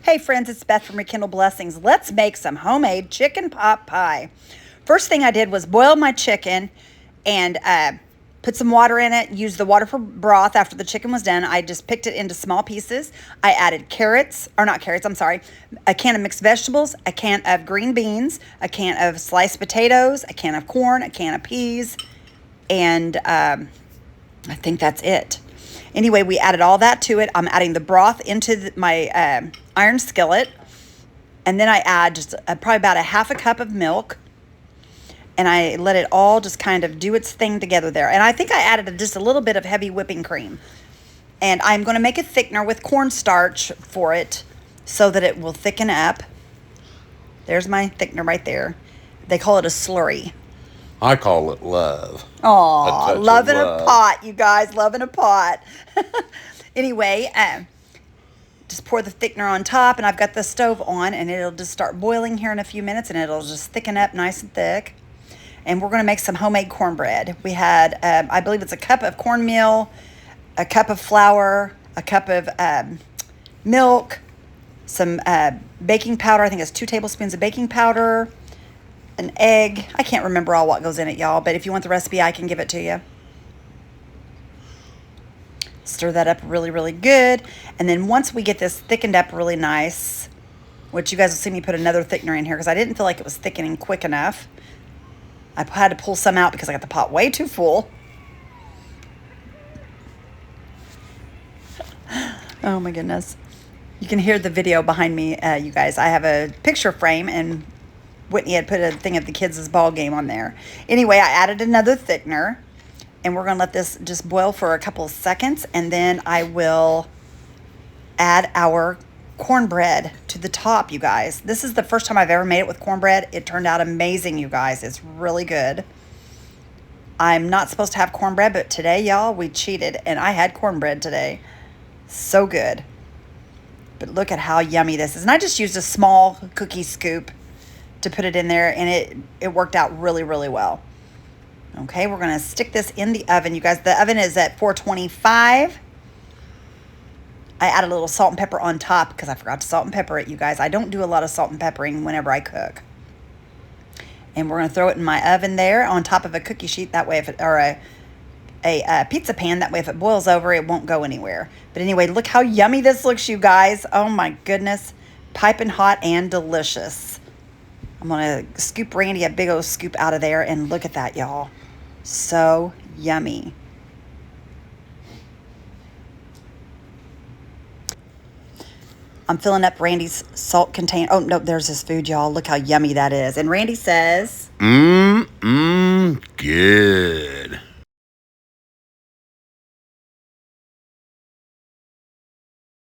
Hey friends, it's Beth from Rekindle Blessings. Let's make some homemade chicken pot pie. First thing I did was boil my chicken and put some water in it. Used the water for broth after the chicken was done. I just picked it into small pieces. I added a can of mixed vegetables, a can of green beans, a can of sliced potatoes, a can of corn, a can of peas, and I think that's it. Anyway, we added all that to it. I'm adding the broth into my iron skillet. And then I add just probably about a half a cup of milk. And I let it all just kind of do its thing together there. And I think I added just a little bit of heavy whipping cream. And I'm going to make a thickener with cornstarch for it so that it will thicken up. There's my thickener right there. They call it a slurry. I call it love. Aw, love in a pot, you guys. Love in a pot. Anyway, just pour the thickener on top, and I've got the stove on, and it'll just start boiling here in a few minutes, and it'll just thicken up nice and thick. And we're going to make some homemade cornbread. We had, I believe it's a cup of cornmeal, a cup of flour, a cup of milk, some baking powder. I think it's 2 tablespoons of baking powder, an egg. I can't remember all what goes in it, y'all, but if you want the recipe, I can give it to you. Stir that up really, really good. And then once we get this thickened up really nice, which you guys will see me put another thickener in here because I didn't feel like it was thickening quick enough. I had to pull some out because I got the pot way too full. Oh my goodness. You can hear the video behind me, you guys. I have a picture frame, and Whitney had put a thing of the kids' ball game on there. Anyway, I added another thickener, and we're going to let this just boil for a couple of seconds, and then I will add our cornbread to the top, you guys. This is the first time I've ever made it with cornbread. It turned out amazing, you guys. It's really good. I'm not supposed to have cornbread, but today, y'all, we cheated, and I had cornbread today. So good. But look at how yummy this is. And I just used a small cookie scoop to put it in there, and it worked out really, really well. Okay, we're going to stick this in the oven. You guys, the oven is at 425. I add a little salt and pepper on top because I forgot to salt and pepper it, you guys. I don't do a lot of salt and peppering whenever I cook. And we're going to throw it in my oven there on top of a cookie sheet. That way, or a pizza pan, that way if it boils over, it won't go anywhere. But anyway, look how yummy this looks, you guys. Oh my goodness. Piping hot and delicious. I'm going to scoop Randy a big old scoop out of there, and look at that, y'all. So yummy. I'm filling up Randy's salt container. Oh, no, there's his food, y'all. Look how yummy that is. And Randy says, Good.